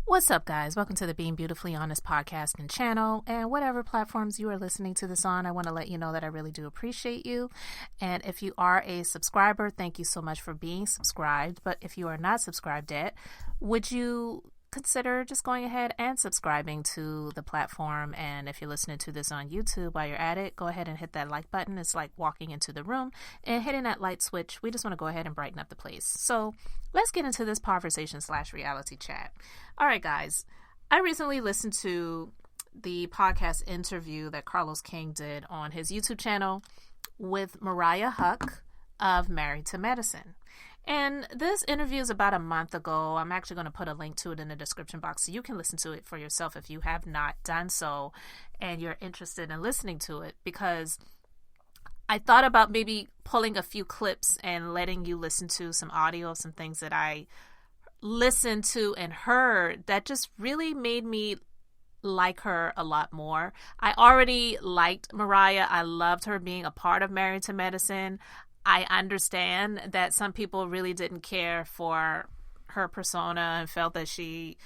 What's up, guys? Welcome to the Being Beautifully Honest podcast and channel, and whatever platforms you are listening to this on. I want to let you know that I really do appreciate you. And if you are a subscriber, thank you so much for being subscribed. But if you are not subscribed yet, would you consider just going ahead and subscribing to the platform? And if you're listening to this on YouTube while you're at it, go ahead and hit that like button. It's like walking into the room and hitting that light switch. We just want to go ahead and brighten up the place. So let's get into this conversation/reality chat. All right, guys. I recently listened to the podcast interview that Carlos King did on his YouTube channel with Mariah Huq of Married to Medicine. And this interview is about a month ago. I'm actually going to put a link to it in the description box so you can listen to it for yourself if you have not done so and you're interested in listening to it, because I thought about maybe pulling a few clips and letting you listen to some audio, some things that I listened to and heard that just really made me like her a lot more. I already liked Mariah. I loved her being a part of Married to Medicine. I understand that some people really didn't care for her persona and felt that she,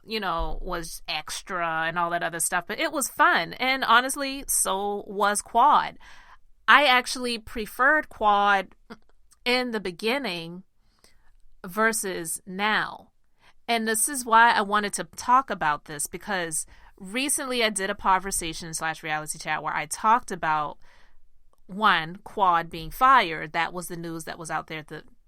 was extra and all that other stuff, but it was fun. And honestly, so was Quad. I actually preferred Quad in the beginning versus now. And this is why I wanted to talk about this, because recently I did a conversation/reality chat where I talked about Quad being fired. That was the news that was out there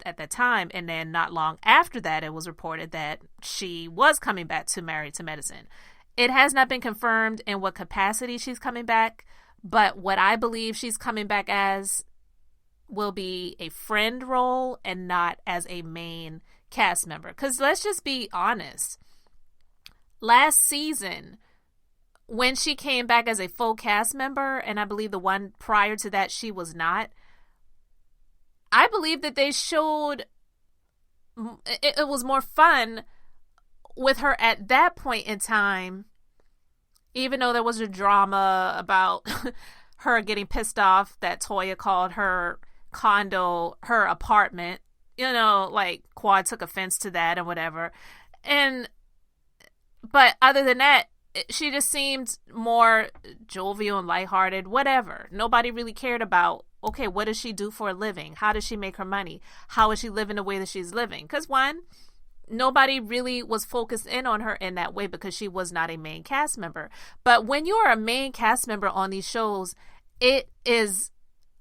at that time. And then not long after that, it was reported that she was coming back to Married to Medicine. It has not been confirmed in what capacity she's coming back, but what I believe she's coming back as will be a friend role and not as a main cast member. Because let's just be honest. Last season, when she came back as a full cast member, and I believe the one prior to that she was not, I believe that they showed it was more fun with her at that point in time, even though there was a drama about her getting pissed off that Toya called her condo her apartment. Like Quad took offense to that and whatever. But other than that, she just seemed more jovial and lighthearted, whatever. Nobody really cared about, okay, what does she do for a living? How does she make her money? How is she living the way that she's living? Because nobody really was focused in on her in that way because she was not a main cast member. But when you are a main cast member on these shows, it is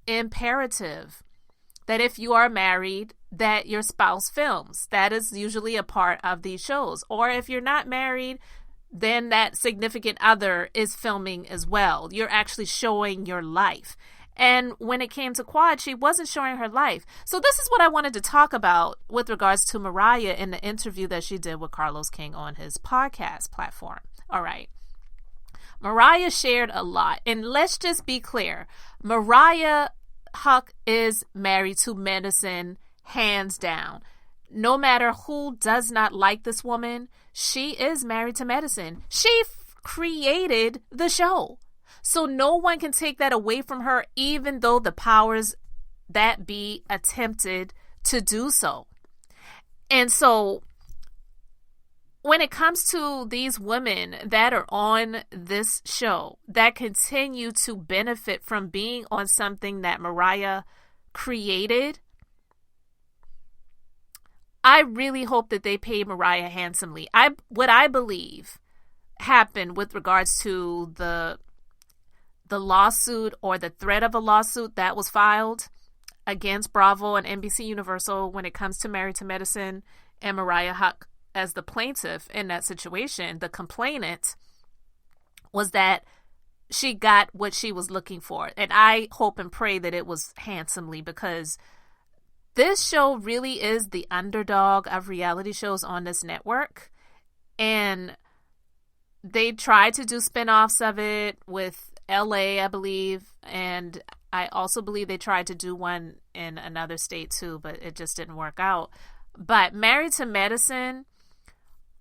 imperative that if you are married, that your spouse films. That is usually a part of these shows. Or if you're not married, then that significant other is filming as well. You're actually showing your life. And when it came to Quad, she wasn't showing her life. So this is what I wanted to talk about with regards to Mariah in the interview that she did with Carlos King on his podcast platform. All right. Mariah shared a lot. And let's just be clear. Mariah Huq is Married to Medicine, hands down. No matter who does not like this woman, she is Married to Medicine. She created the show. So no one can take that away from her, even though the powers that be attempted to do so. And so when it comes to these women that are on this show that continue to benefit from being on something that Mariah created, I really hope that they pay Mariah handsomely. What I believe happened with regards to the lawsuit or the threat of a lawsuit that was filed against Bravo and NBC Universal when it comes to Married to Medicine and Mariah Huq as the plaintiff in that situation. The complainant was that she got what she was looking for. And I hope and pray that it was handsomely, because this show really is the underdog of reality shows on this network. And they tried to do spinoffs of it with LA, I believe. And I also believe they tried to do one in another state too, but it just didn't work out. But Married to Medicine,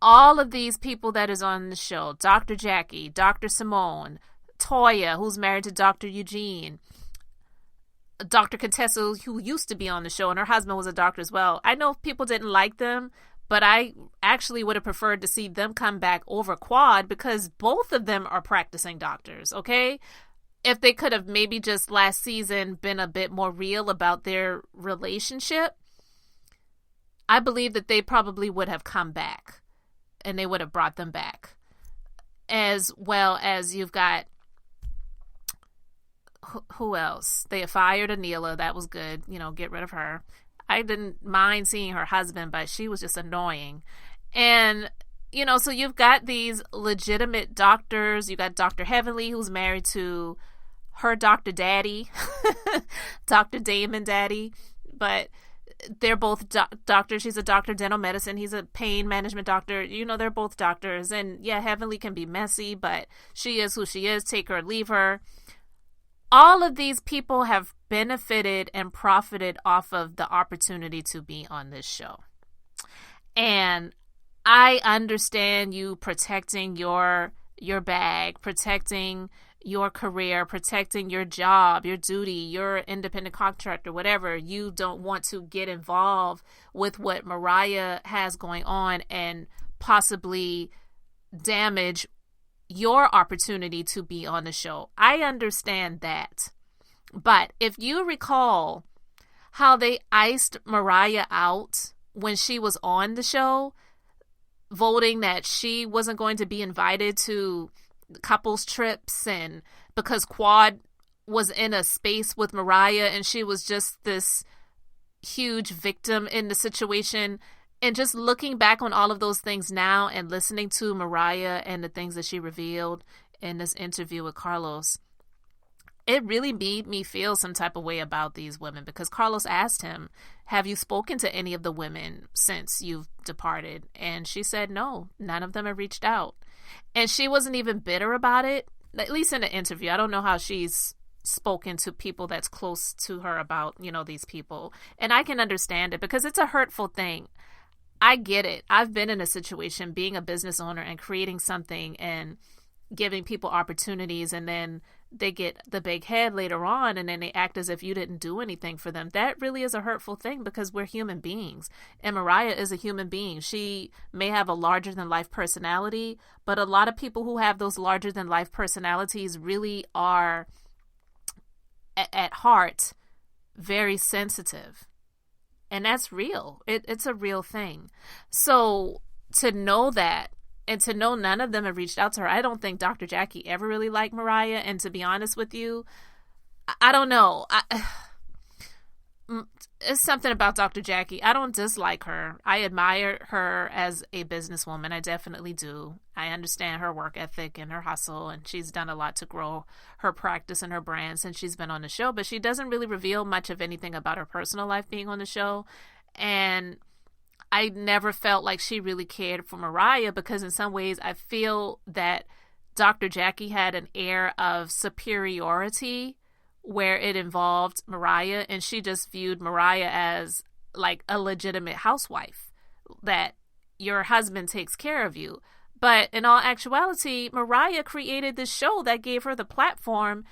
all of these people that is on the show, Dr. Jackie, Dr. Simone, Toya, who's married to Dr. Eugene, Dr. Contessa, who used to be on the show, and her husband was a doctor as well. I know people didn't like them, But I actually would have preferred to see them come back over Quad because both of them are practicing doctors, okay? If they could have maybe just last season been a bit more real about their relationship, I believe that they probably would have come back and they would have brought them back. As well as you've got, who else? They fired Anila. That was good. Get rid of her. I didn't mind seeing her husband, but she was just annoying. And, so you've got these legitimate doctors. You got Dr. Heavenly, who's married to her Dr. Daddy, Dr. Damon Daddy, but they're both doctors. She's a doctor of dental medicine. He's a pain management doctor. They're both doctors. And yeah, Heavenly can be messy, but she is who she is. Take her or leave her. All of these people have benefited and profited off of the opportunity to be on this show. And I understand you protecting your bag, protecting your career, protecting your job, your duty, your independent contractor, whatever. You don't want to get involved with what Mariah has going on and possibly damage your opportunity to be on the show. I understand that. But if you recall how they iced Mariah out when she was on the show, voting that she wasn't going to be invited to couples trips, and because Quad was in a space with Mariah and she was just this huge victim in the situation. And just looking back on all of those things now and listening to Mariah and the things that she revealed in this interview with Carlos, it really made me feel some type of way about these women, because Carlos asked him, have you spoken to any of the women since you've departed? And she said, no, none of them have reached out. And she wasn't even bitter about it, at least in the interview. I don't know how she's spoken to people that's close to her about, these people. And I can understand it because it's a hurtful thing. I get it. I've been in a situation being a business owner and creating something and giving people opportunities, and then they get the big head later on and then they act as if you didn't do anything for them. That really is a hurtful thing because we're human beings. And Mariah is a human being. She may have a larger than life personality, but a lot of people who have those larger than life personalities really are at heart very sensitive. And that's real. It's a real thing. So to know that, and to know none of them have reached out to her, I don't think Dr. Jackie ever really liked Mariah. And to be honest with you, I don't know. It's something about Dr. Jackie. I don't dislike her. I admire her as a businesswoman. I definitely do. I understand her work ethic and her hustle, and she's done a lot to grow her practice and her brand since she's been on the show, but she doesn't really reveal much of anything about her personal life being on the show. And I never felt like she really cared for Mariah, because in some ways I feel that Dr. Jackie had an air of superiority where it involved Mariah, and she just viewed Mariah as like a legitimate housewife, that your husband takes care of you. But in all actuality, Mariah created this show that gave her the platform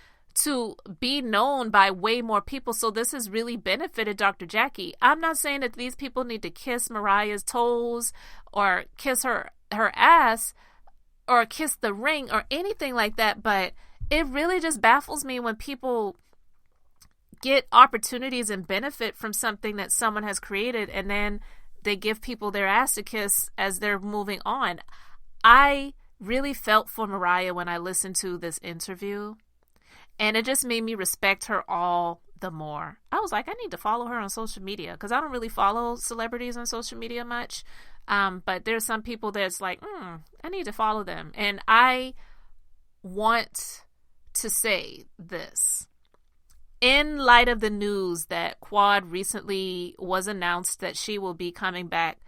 to be known by way more people. So this has really benefited Dr. Jackie. I'm not saying that these people need to kiss Mariah's toes or kiss her ass or kiss the ring or anything like that, but it really just baffles me when people get opportunities and benefit from something that someone has created and then they give people their ass to kiss as they're moving on. I really felt for Mariah when I listened to this interview, and it just made me respect her all the more. I was like, I need to follow her on social media, because I don't really follow celebrities on social media much. But there's some people that's like, I need to follow them. And I want to say this. In light of the news that Quad recently was announced that she will be coming back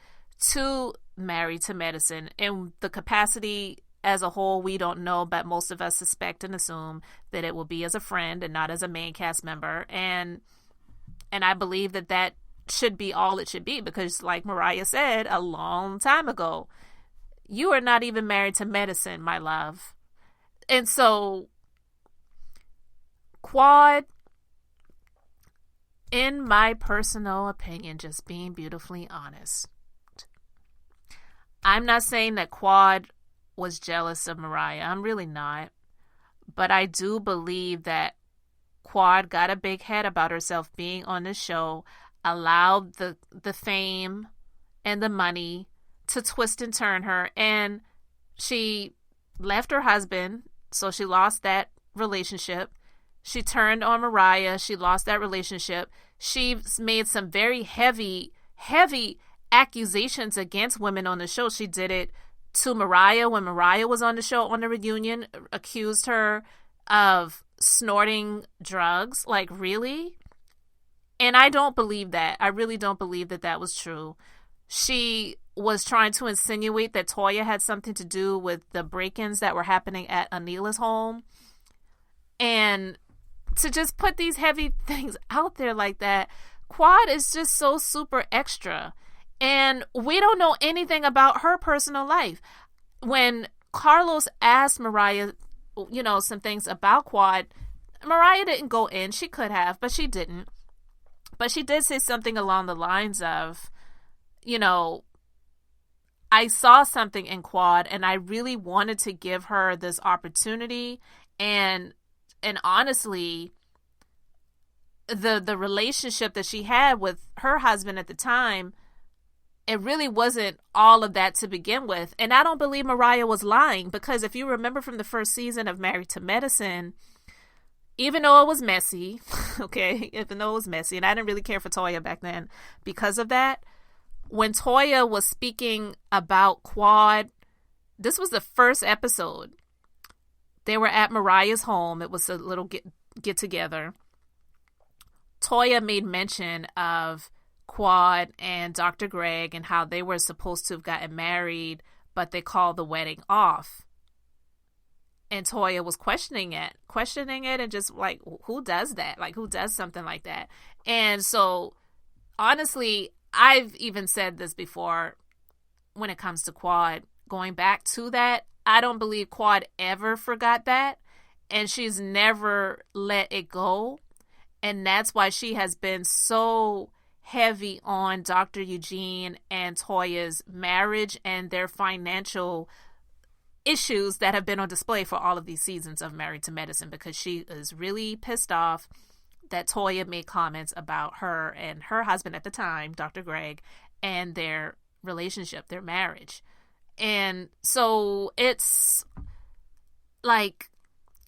to Married to Medicine, in the capacity as a whole, we don't know, but most of us suspect and assume that it will be as a friend and not as a main cast member. And I believe that should be all it should be, because like Mariah said a long time ago, you are not even married to medicine, my love. And so Quad, in my personal opinion, just being beautifully honest, I'm not saying that Quad was jealous of Mariah. I'm really not. But I do believe that Quad got a big head about herself being on the show, allowed the fame and the money to twist and turn her, and she left her husband, so she lost that relationship. She turned on Mariah, she lost that relationship. She made some very heavy accusations against women on the show. She did it to Mariah when Mariah was on the show on the reunion, accused her of snorting drugs. Like, really? And I don't believe that. I really don't believe that that was true. She was trying to insinuate that Toya had something to do with the break-ins that were happening at Anila's home. And to just put these heavy things out there like that, Quad is just so super extra. And we don't know anything about her personal life. When Carlos asked Mariah, some things about Quad, Mariah didn't go in. She could have, but she didn't. But she did say something along the lines of, I saw something in Quad and I really wanted to give her this opportunity. And honestly, the relationship that she had with her husband at the time, it really wasn't all of that to begin with. And I don't believe Mariah was lying, because if you remember from the first season of Married to Medicine, even though it was messy, even though it was messy, and I didn't really care for Toya back then because of that, when Toya was speaking about Quad, this was the first episode. They were at Mariah's home. It was a little get together. Toya made mention of Quad and Dr. Greg and how they were supposed to have gotten married, but they called the wedding off. And Toya was questioning it and just like, who does that? Like, who does something like that? And so, honestly, I've even said this before when it comes to Quad, going back to that, I don't believe Quad ever forgot that. And she's never let it go. And that's why she has been so heavy on Dr. Eugene and Toya's marriage and their financial issues that have been on display for all of these seasons of Married to Medicine, because she is really pissed off that Toya made comments about her and her husband at the time, Dr. Greg, and their relationship, their marriage. And so it's like,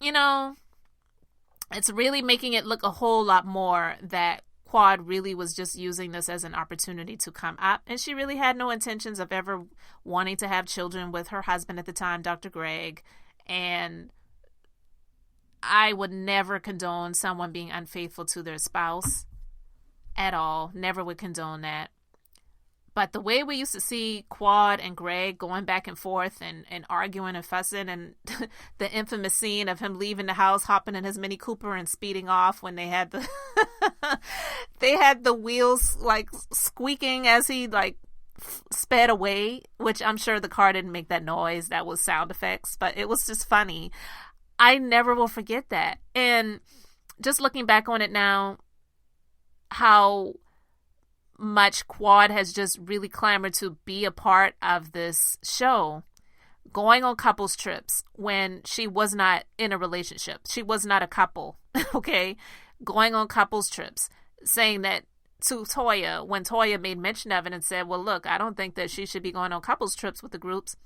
it's really making it look a whole lot more that Quad really was just using this as an opportunity to come up. And she really had no intentions of ever wanting to have children with her husband at the time, Dr. Greg. And I would never condone someone being unfaithful to their spouse at all. Never would condone that. But the way we used to see Quad and Greg going back and forth and arguing and fussing, and the infamous scene of him leaving the house, hopping in his Mini Cooper and speeding off when they had the they had the wheels like squeaking as he like sped away, which I'm sure the car didn't make that noise. That was sound effects, but it was just funny. I never will forget that. And just looking back on it now, how much Quad has just really clamored to be a part of this show, going on couples trips when she was not in a relationship. She was not a couple, okay? Going on couples trips, saying that to Toya, when Toya made mention of it and said, well, look, I don't think that she should be going on couples trips with the groups.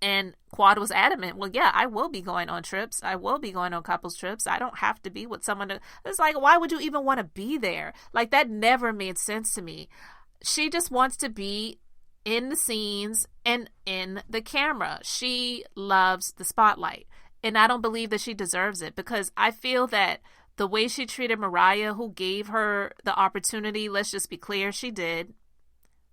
And Quad was adamant, well, yeah, I will be going on trips. I will be going on couples trips. I don't have to be with someone. It's like, why would you even want to be there? Like, that never made sense to me. She just wants to be in the scenes and in the camera. She loves the spotlight. And I don't believe that she deserves it, because I feel that the way she treated Mariah, who gave her the opportunity, let's just be clear, she did.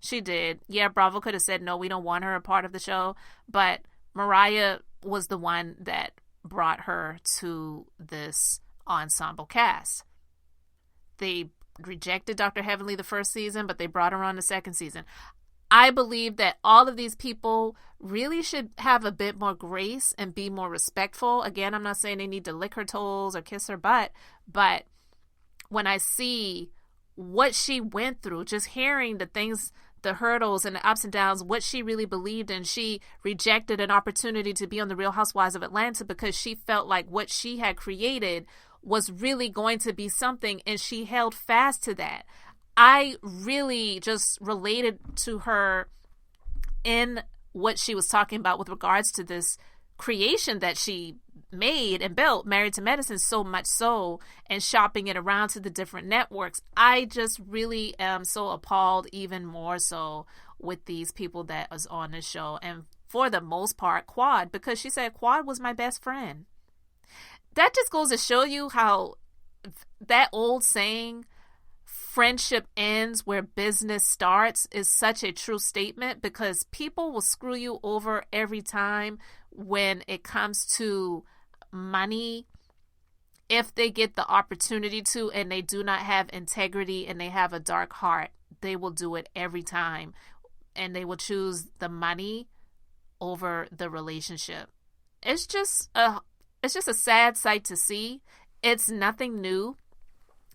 She did. Yeah, Bravo could have said, no, we don't want her a part of the show. But Mariah was the one that brought her to this ensemble cast. They rejected Dr. Heavenly the first season, but they brought her on the second season. I believe that all of these people really should have a bit more grace and be more respectful. Again, I'm not saying they need to lick her toes or kiss her butt, but when I see what she went through, just hearing the things the hurdles and the ups and downs, what she really believed in. She rejected an opportunity to be on the Real Housewives of Atlanta because she felt like what she had created was really going to be something, and she held fast to that. I really just related to her in what she was talking about with regards to this creation that she made and built, Married to Medicine, so much so, and shopping it around to the different networks. I just really am so appalled, even more so, with these people that was on this show. And for the most part, Quad, because she said Quad was my best friend. That just goes to show you how that old saying, friendship ends where business starts, is such a true statement, because people will screw you over every time when it comes to money. If they get the opportunity to, and they do not have integrity and they have a dark heart, they will do it every time, and they will choose the money over the relationship. It's just a sad sight to see. It's nothing new.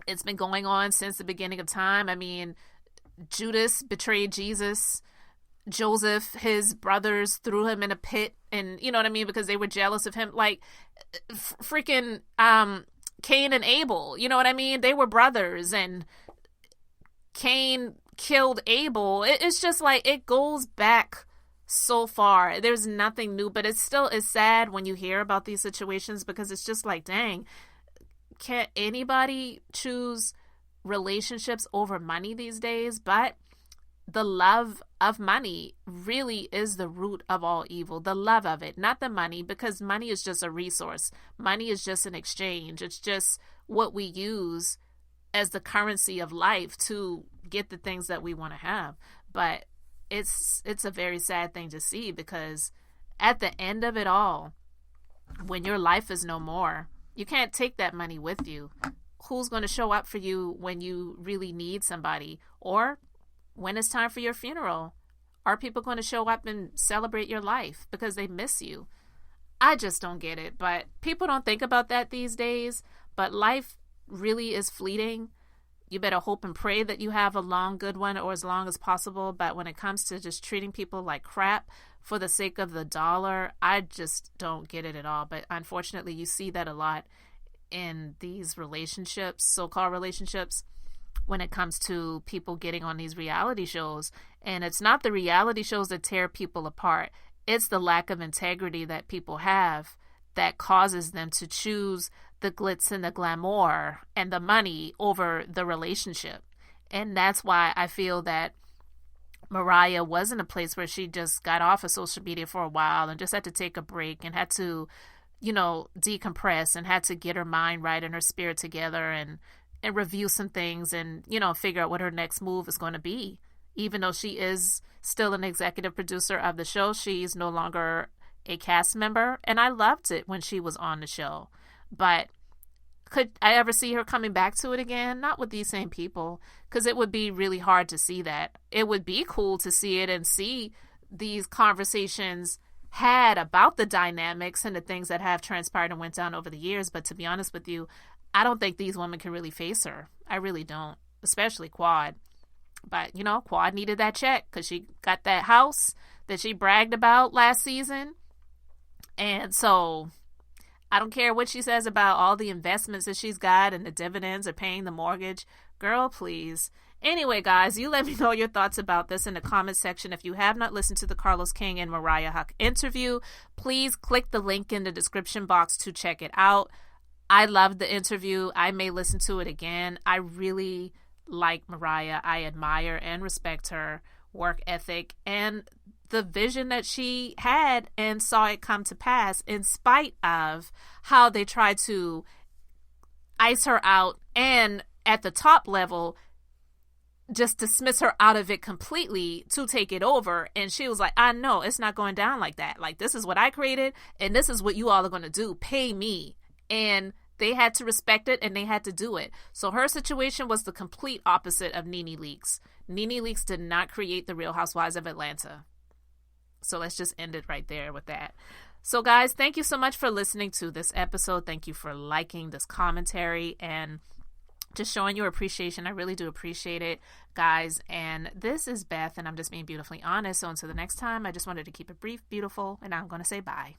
It's been going on since the beginning of time. I mean, Judas betrayed Jesus. Joseph, his brothers, threw him in a pit, and you know what I mean, because they were jealous of him. Like freaking Cain and Abel, you know what I mean? They were brothers, and Cain killed Abel. It's just like, it goes back so far. There's nothing new, but it still is sad when you hear about these situations, because it's just like, dang, can't anybody choose relationships over money these days? But the love of money really is the root of all evil. The love of it, not the money, because money is just a resource. Money is just an exchange. It's just what we use as the currency of life to get the things that we want to have. But it's a very sad thing to see, because at the end of it all, when your life is no more, you can't take that money with you. Who's going to show up for you when you really need somebody? Or when it's time for your funeral? Are people going to show up and celebrate your life because they miss you? I just don't get it. But people don't think about that these days. But life really is fleeting. You better hope and pray that you have a long, good one, or as long as possible. But when it comes to just treating people like crap for the sake of the dollar, I just don't get it at all. But unfortunately, you see that a lot in these relationships, so-called relationships, when it comes to people getting on these reality shows. And it's not the reality shows that tear people apart. It's the lack of integrity that people have that causes them to choose the glitz and the glamour and the money over the relationship. And that's why I feel that Mariah was in a place where she just got off of social media for a while and just had to take a break and had to, decompress, and had to get her mind right and her spirit together and review some things and, figure out what her next move is going to be. Even though she is still an executive producer of the show, she's no longer a cast member. And I loved it when she was on the show. But could I ever see her coming back to it again? Not with these same people, because it would be really hard to see that. It would be cool to see it and see these conversations had about the dynamics and the things that have transpired and went down over the years. But to be honest with you, I don't think these women can really face her. I really don't, especially Quad. But, Quad needed that check because she got that house that she bragged about last season. And so I don't care what she says about all the investments that she's got and the dividends or paying the mortgage. Girl, please. Anyway, guys, you let me know your thoughts about this in the comment section. If you have not listened to the Carlos King and Mariah Huq interview, please click the link in the description box to check it out. I loved the interview. I may listen to it again. I really like Mariah. I admire and respect her work ethic and the vision that she had and saw it come to pass in spite of how they tried to ice her out and at the top level just dismiss her out of it completely to take it over. And she was like, I know it's not going down like that. Like, this is what I created and this is what you all are going to do. Pay me. And they had to respect it and they had to do it. So her situation was the complete opposite of Nene Leakes. Nene Leakes did not create the Real Housewives of Atlanta. So let's just end it right there with that. So guys, thank you so much for listening to this episode. Thank you for liking this commentary. And just showing your appreciation. I really do appreciate it, guys. And this is Beth, and I'm just being beautifully honest. So until the next time, I just wanted to keep it brief, beautiful, and I'm going to say bye.